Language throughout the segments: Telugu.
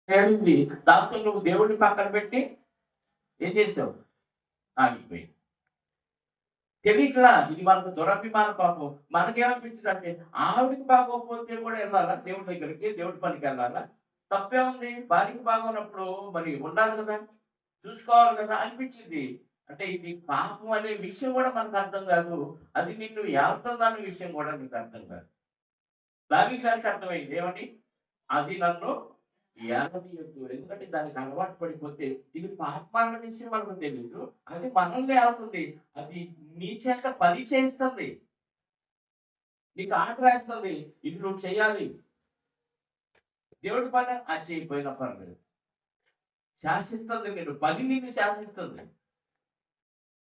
ఏడింది. దాంతో నువ్వు దేవుడిని పక్కన పెట్టి ఏం చేసావు? ఆగిపోయింది. తెలియట్లా ఇది మనకు దురభిమాన పాపం. మనకేమనిపించిందంటే ఆవిడకి బాగోకపోతే కూడా ఎళ్ళాలా దేవుడి దగ్గరికి, దేవుడి పనికెళ్ళాలా? తప్పేముంది? భార్యకి బాగోనప్పుడు మరి ఉండాలి కదా! చూసుకోవాలి కదా! అనిపించింది. అంటే ఇది పాపం అనే విషయం కూడా మనకు అర్థం కాదు. అది నిన్ను ఏలుతుందన్న విషయం కూడా నీకు అర్థం కాదు. దావీదు గారికి అర్థమైంది. ఏమని? అది నన్ను ఏలనీయొద్దు. ఎందుకంటే దానికి అలవాటు పడిపోతే ఇది పాపం అన్న విషయం మనకు తెలీదు. అది మనల్ని ఏలుతుంది. అది నీ చేత పని చేయిస్తుంది. నీకు ఆర్డర్ ఏస్తుంది. ఇది నువ్వు చేయాలి. దేవుడి పని అది చేయకపోయినా పర్లేదు. శాసిస్తుంది నిన్ను. పని నిన్ను శాసిస్తుంది.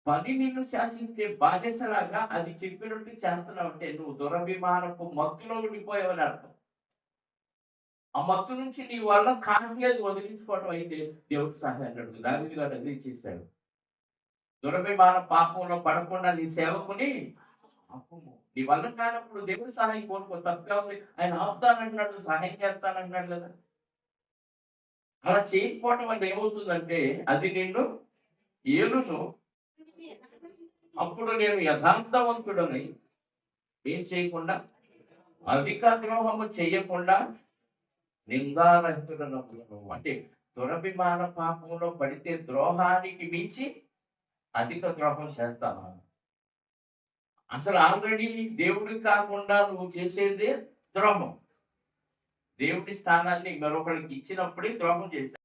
పని నిన్ను శాసిస్తే బానిసలాగా అది చెప్పినట్టు చేస్తున్నావంటే నువ్వు దురభిమానపు మత్తులో ఉండిపోయావని అర్థం. ఆ మత్తు నుంచి నీ వల్ల కాట్లేదు వదిలించుకోవడం అయితే దేవుడు సహాయాన్ని అడుగు. దావీదు గారు అదే చేశాడు. దురభిమాన పాపంలో పడకుండా నీ సేవకుని ఆపుము. నీ వల్ల కానప్పుడు దేవుడు సహాయం కోరుకో తప్పుగా ఉంది. ఆయన ఆపుతానంటున్నాడు, సహాయం చేస్తానంటున్నాడు కదా! అలా చేయకపోవటం వల్ల ఏమవుతుందంటే అది నిన్ను ఏలును. అప్పుడు నేను యథార్థవంతుడనై ఏం చేయకుండా అధిక ద్రోహము చేయకుండా నిందారహితుడనగుదును. అంటే దురభిమాన పాపంలో పడితే ద్రోహానికి మించి అధిక ద్రోహం చేస్తావా? అసలు ఆల్రెడీ దేవుడికి కాకుండా నువ్వు చేసేదే ద్రోహం. దేవుడి స్థానాన్ని మరొకరికి ఇచ్చినప్పుడే ద్రోహం చేశావు.